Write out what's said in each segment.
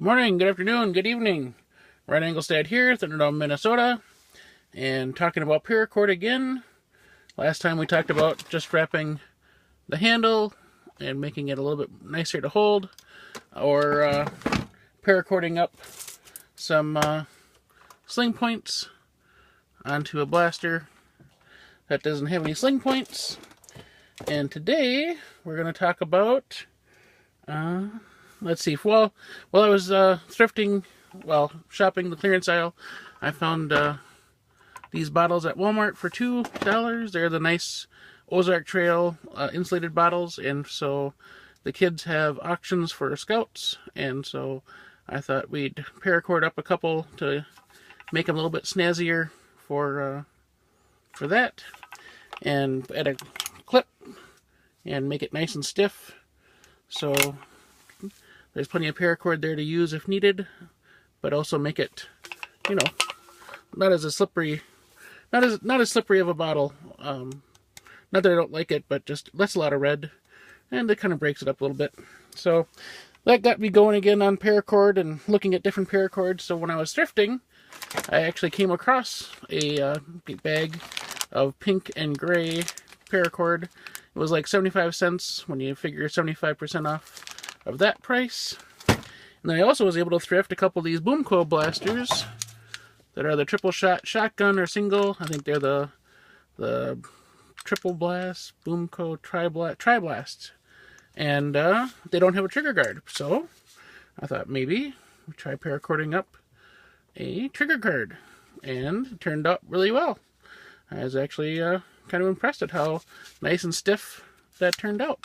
Good morning, good afternoon, good evening. Ryan Engelstad here, Thunderdome, Minnesota, and talking about Paracord again. Last time we talked about just wrapping the handle and making it a little bit nicer to hold, or paracording up some sling points onto a blaster that doesn't have any sling points. And today we're going to talk about let's see. While I was thrifting, shopping the clearance aisle, I found these bottles at Walmart for $2. They're the nice Ozark Trail insulated bottles, and so the kids have auctions for scouts, and so I thought we'd paracord up a couple to make them a little bit snazzier for that, and add a clip and make it nice and stiff. So there's plenty of paracord there to use if needed, but also make it, not as slippery of a bottle. Not that I don't like it, but just lets a lot of red, and it kind of breaks it up a little bit. So that got me going again on paracord and looking at different paracords. So when I was thrifting, I actually came across a bag of pink and gray paracord. It was like 75 cents when you figure 75% off of that price. And then I also was able to thrift a couple of these boom coil blasters that are the triple shot shotgun or single. I think they're the triple blast, boom coil, tri-blast. And they don't have a trigger guard. So I thought maybe we try paracording up a trigger guard. And it turned out really well. I was actually kind of impressed at how nice and stiff that turned out.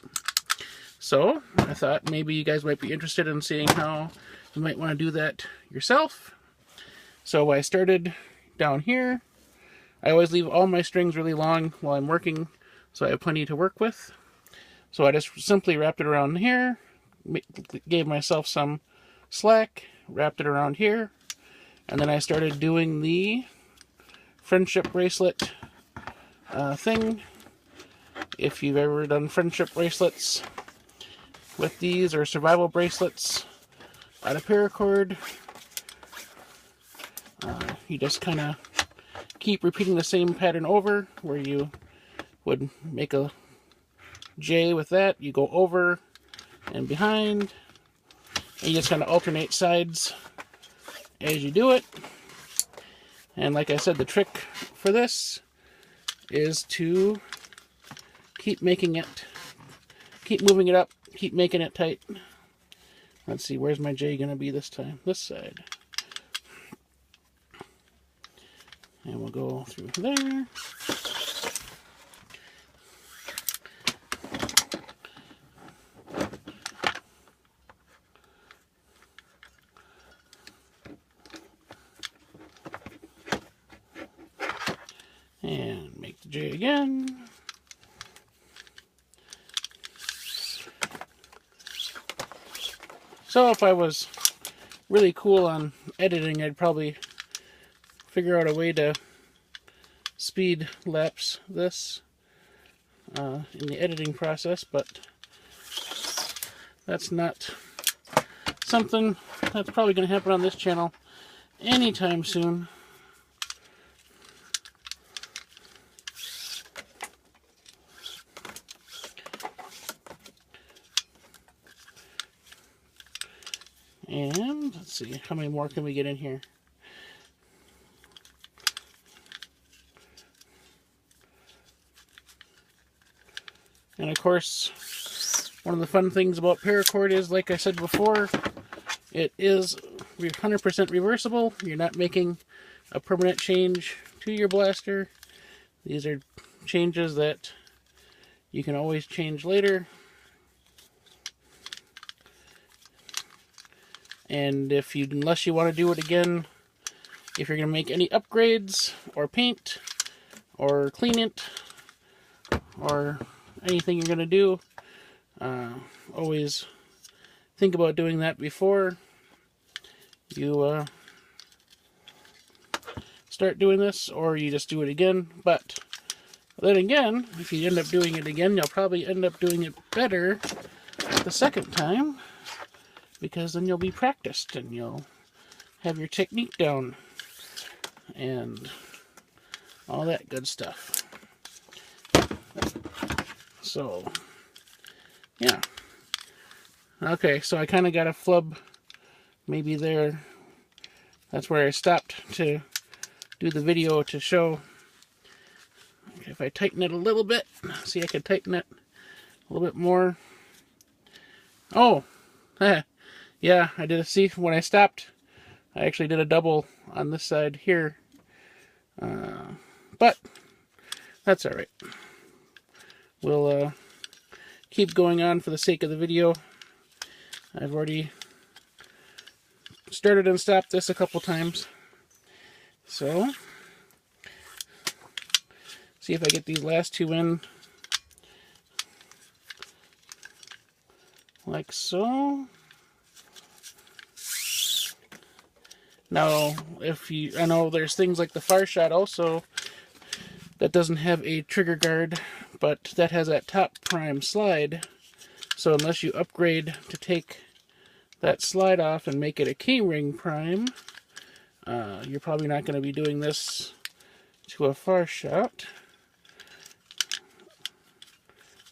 So I thought maybe you guys might be interested in seeing how you might want to do that yourself. So I started down here. I always leave all my strings really long while I'm working, so I have plenty to work with. So I just simply wrapped it around here, gave myself some slack, wrapped it around here, and then I started doing the friendship bracelet thing. If you've ever done friendship bracelets with these, or survival bracelets out of paracord, you just kind of keep repeating the same pattern over, where you would make a J with that, you go over and behind, and you just kind of alternate sides as you do it. And like I said, the trick for this is to keep moving it up, keep making it tight. Let's see, where's my J going to be this time? This side. And we'll go through there. And make the J again. So if I was really cool on editing, I'd probably figure out a way to speed lapse this in the editing process, but that's not something that's probably going to happen on this channel anytime soon. And let's see, how many more can we get in here? And of course, one of the fun things about paracord is, like I said before, it is 100% reversible. You're not making a permanent change to your blaster. These are changes that you can always change later. And unless you want to do it again, if you're going to make any upgrades or paint or clean it or anything you're going to do, always think about doing that before you start doing this, or you just do it again. But then again, if you end up doing it again, you'll probably end up doing it better the second time, because then you'll be practiced and you'll have your technique down and all that good stuff. So, yeah. Okay, so I kind of got a flub maybe there. That's where I stopped to do the video to show. Okay, if I tighten it a little bit, see, I could tighten it a little bit more. Oh, yeah, I did see when I stopped, I actually did a double on this side here. But that's all right. We'll keep going on for the sake of the video. I've already started and stopped this a couple times. So, see if I get these last two in. Like so. Now, I know there's things like the Far Shot also that doesn't have a trigger guard, but that has that top prime slide. So unless you upgrade to take that slide off and make it a key-ring prime, you're probably not going to be doing this to a Far Shot.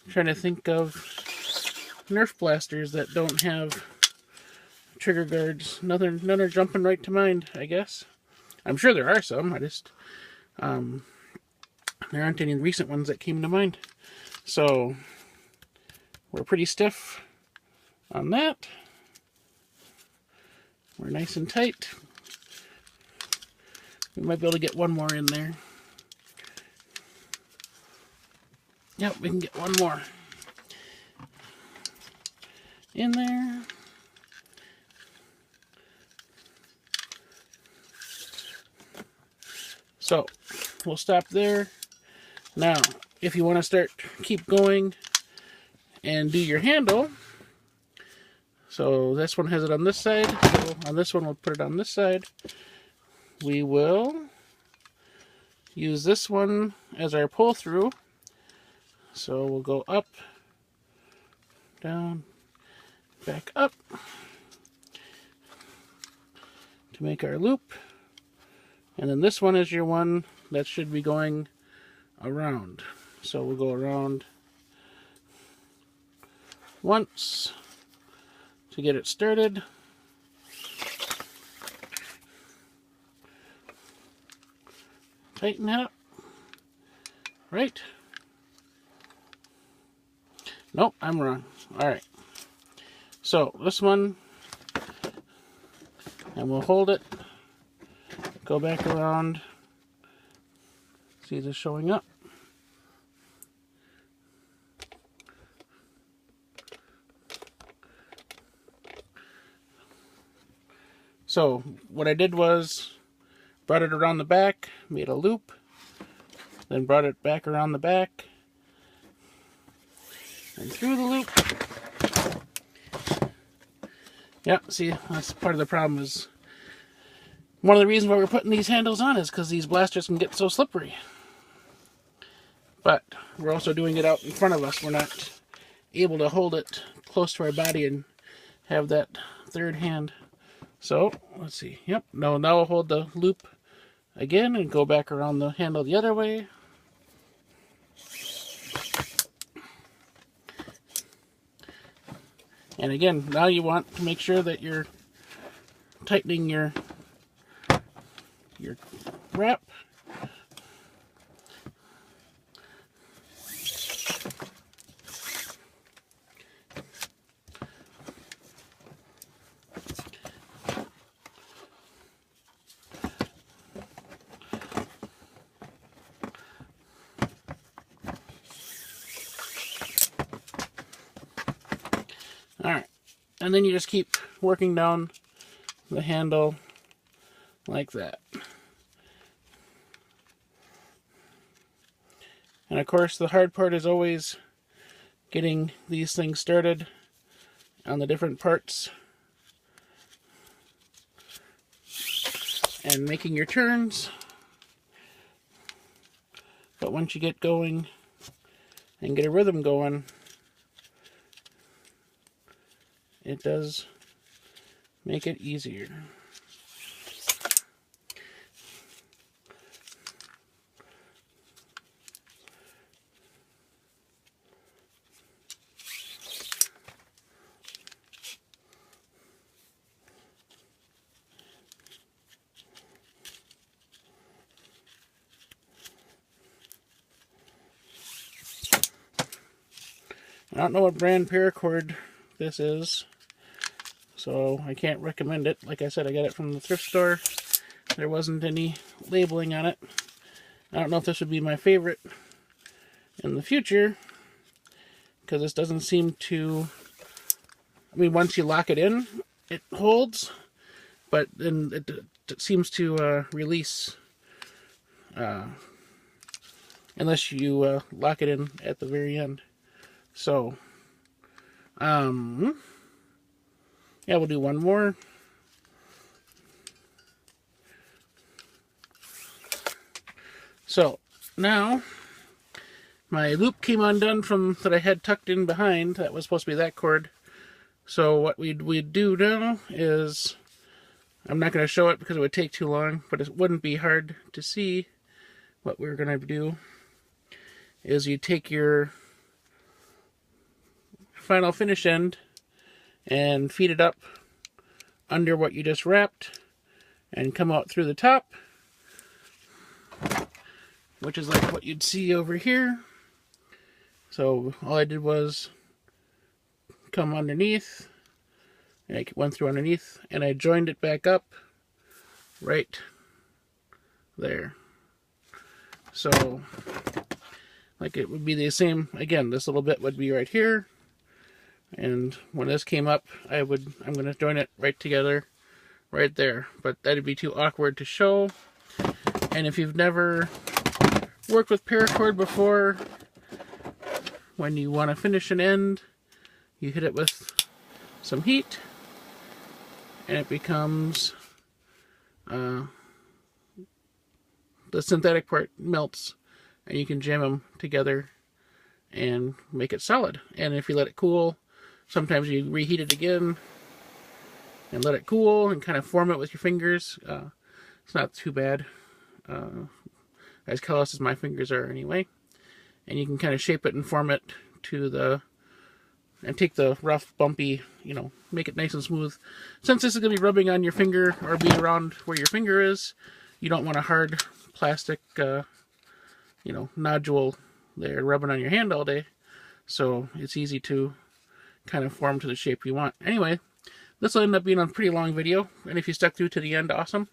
I'm trying to think of Nerf blasters that don't have trigger guards. None are jumping right to mind, I guess. I'm sure there are some. I just there aren't any recent ones that came to mind. So we're pretty stiff on that. We're nice and tight. We might be able to get one more in there. Yep, we can get one more in there. So we'll stop there. Now, if you want to keep going and do your handle, so this one has it on this side, so on this one we'll put it on this side. We will use this one as our pull through. So we'll go up, down, back up to make our loop. And then this one is your one that should be going around. So we'll go around once to get it started. Tighten that up. Right. Nope, I'm wrong. Alright. So this one, and we'll hold it. Go back around. See this showing up. So what I did was brought it around the back, made a loop, then brought it back around the back and through the loop. Yeah, see, that's part of the problem. Is one of the reasons why we're putting these handles on is because these blasters can get so slippery. But we're also doing it out in front of us. We're not able to hold it close to our body and have that third hand. So, let's see. Yep, now I'll hold the loop again and go back around the handle the other way. And again, now you want to make sure that you're tightening your wrap. Alright, and then you just keep working down the handle like that. And of course the hard part is always getting these things started on the different parts and making your turns. But once you get going and get a rhythm going, it does make it easier. I don't know what brand Paracord this is, so I can't recommend it. Like I said, I got it from the thrift store. There wasn't any labeling on it. I don't know if this would be my favorite in the future, because this doesn't seem to... I mean, once you lock it in, it holds, but then it seems to release unless you lock it in at the very end. So, yeah, we'll do one more. So, now, my loop came undone from that I had tucked in behind. That was supposed to be that cord. So what we'd do now is, I'm not going to show it because it would take too long, but it wouldn't be hard to see. What we're going to do is you take your final finish end and feed it up under what you just wrapped and come out through the top, which is like what you'd see over here. So all I did was come underneath, and I went through underneath, and I joined it back up right there. So like it would be the same again. This little bit would be right here, and when this came up, I'm going to join it right together right there, but that'd be too awkward to show. And if you've never worked with Paracord before, when you want to finish an end, you hit it with some heat, and it becomes, the synthetic part melts, and you can jam them together and make it solid. And if you let it cool, sometimes you reheat it again and let it cool and kind of form it with your fingers. It's not too bad, as callous as my fingers are anyway. And you can kind of shape it and form it to the, and take the rough, bumpy, make it nice and smooth. Since this is going to be rubbing on your finger or be around where your finger is, you don't want a hard plastic, nodule there rubbing on your hand all day. So it's easy to kind of form to the shape you want. Anyway, this will end up being a pretty long video, and if you stuck through to the end, awesome.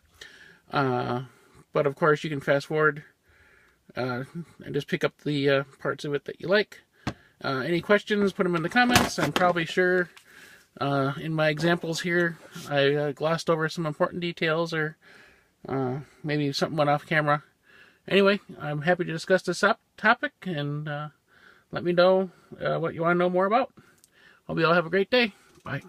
But of course, you can fast forward and just pick up the parts of it that you like. Any questions, put them in the comments. I'm probably sure in my examples here I glossed over some important details, or maybe something went off camera. Anyway, I'm happy to discuss this topic, and let me know what you want to know more about. Hope you all have a great day. Bye.